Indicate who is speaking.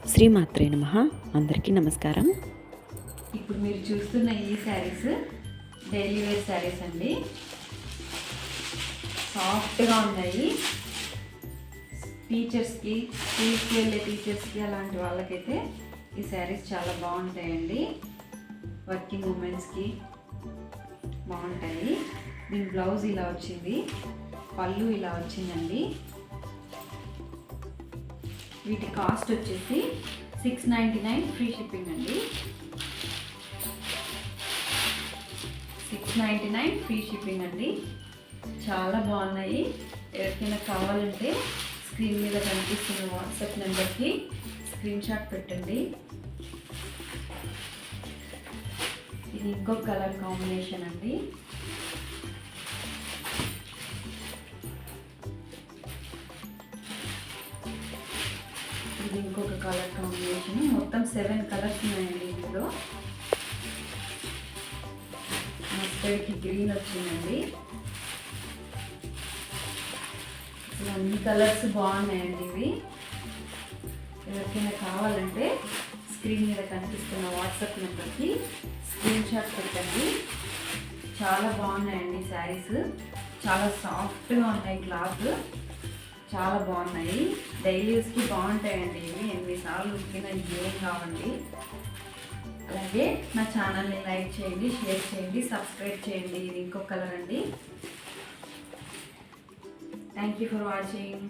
Speaker 1: శ్రీమాత్రే నమః. అందరికీ నమస్కారం.
Speaker 2: ఇప్పుడు మీరు చూస్తున్న ఈ శారీస్ డైలీ వేర్ శారీస్ అండి. సాఫ్ట్గా ఉన్నాయి. టీచర్స్కి, స్కూల్కి వెళ్ళే టీచర్స్కి అలాంటి వాళ్ళకైతే ఈ శారీస్ చాలా బాగుంటాయండి. వర్కింగ్ ఉమెన్స్కి బాగుంటాయి. దీని బ్లౌజ్ ఇలా వచ్చింది, పళ్ళు ఇలా వచ్చిందండి. వీటి కాస్ట్ వచ్చేసి $699 ఫ్రీ షిప్పింగ్ అండి. $699 ఫ్రీ షిప్పింగ్ అండి. చాలా బాగున్నాయి. ఎవరికైనా కావాలంటే స్క్రీన్ మీద కనిపిస్తున్న వాట్సాప్ నెంబర్కి స్క్రీన్ షాట్ పెట్టండి. ఇది ఇంకొక కలర్ కాంబినేషన్ అండి. ఇది ఇంకొక కలర్ కాంబినేషన్. మొత్తం 7 కలర్స్ ఉన్నాయండి ఇందులో. మస్టర్డ్కి గ్రీన్ వచ్చిందండి. ఇలా అన్ని కలర్స్ బాగున్నాయండి. ఇవి ఎవరికైనా కావాలంటే స్క్రీన్ మీద కనిపిస్తున్న వాట్సాప్ నెంబర్కి స్క్రీన్ షాట్ పెట్టండి. చాలా బాగున్నాయండి శారీస్. చాలా సాఫ్ట్గా ఉన్నాయి. క్లాత్ చాలా బాగున్నాయి. డైలీ యూస్కి బాగుంటాయండి. ఇవి ఎన్నిసార్లు ఉతికినా ఏం కావండి. అలాగే నా ఛానల్ని లైక్ చేయండి, షేర్ చేయండి, సబ్స్క్రైబ్ చేయండి. ఇది ఇంకొక కలర్ అండి. Thank you for watching.